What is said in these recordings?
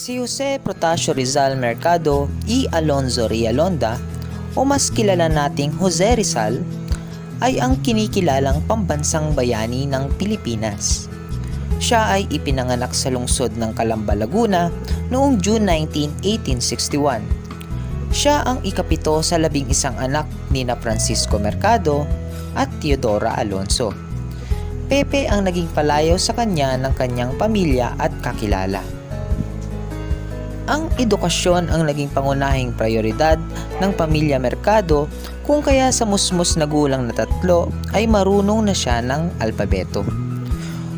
Si Jose Protasio Rizal Mercado y Alonzo Rialonda, o mas kilala nating Jose Rizal, ay ang kinikilalang pambansang bayani ng Pilipinas. Siya ay ipinanganak sa lungsod ng Calamba, Laguna noong June 19, 1861. Siya ang ikapito sa 11 anak ni na Francisco Mercado at Teodora Alonso. Pepe ang naging palayaw sa kanya ng kanyang pamilya at kakilala. Ang edukasyon ang naging pangunahing prioridad ng pamilya Mercado, kung kaya sa musmus na gulang na 3 ay marunong na siya ng alpabeto.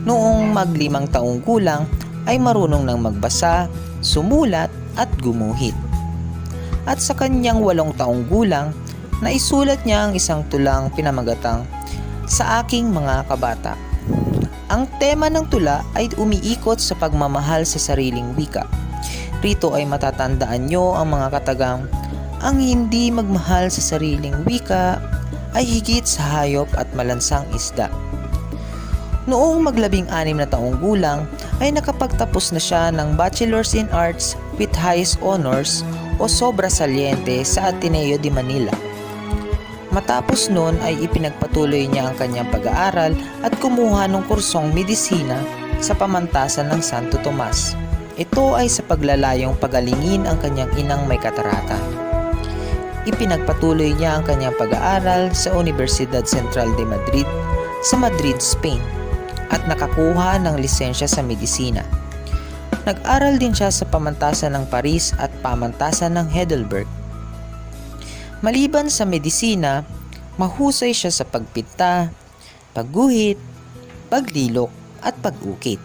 Noong mag-5 taong gulang ay marunong nang magbasa, sumulat at gumuhit. At sa kanyang 8 taong gulang, naisulat niya ang isang tulang pinamagatang "Sa Aking Mga Kabata". Ang tema ng tula ay umiikot sa pagmamahal sa sariling wika. Rito ay matatandaan nyo ang mga katagang, "Ang hindi magmahal sa sariling wika ay higit sa hayop at malansang isda." Noong mag-16 na taong gulang ay nakapagtapos na siya ng Bachelor's in Arts with Highest Honors o Sobra Saliente sa Ateneo de Manila. Matapos nun ay ipinagpatuloy niya ang kanyang pag-aaral at kumuha ng kursong medisina sa pamantasan ng Santo Tomas. Ito ay sa paglalayong pagalingin ang kanyang inang may katarata. Ipinagpatuloy niya ang kanyang pag-aaral sa Universidad Central de Madrid sa Madrid, Spain at nakakuha ng lisensya sa medisina. Nag-aral din siya sa pamantasan ng Paris at pamantasan ng Heidelberg. Maliban sa medisina, mahusay siya sa pagpinta, pagguhit, paglilok at pag-ukit.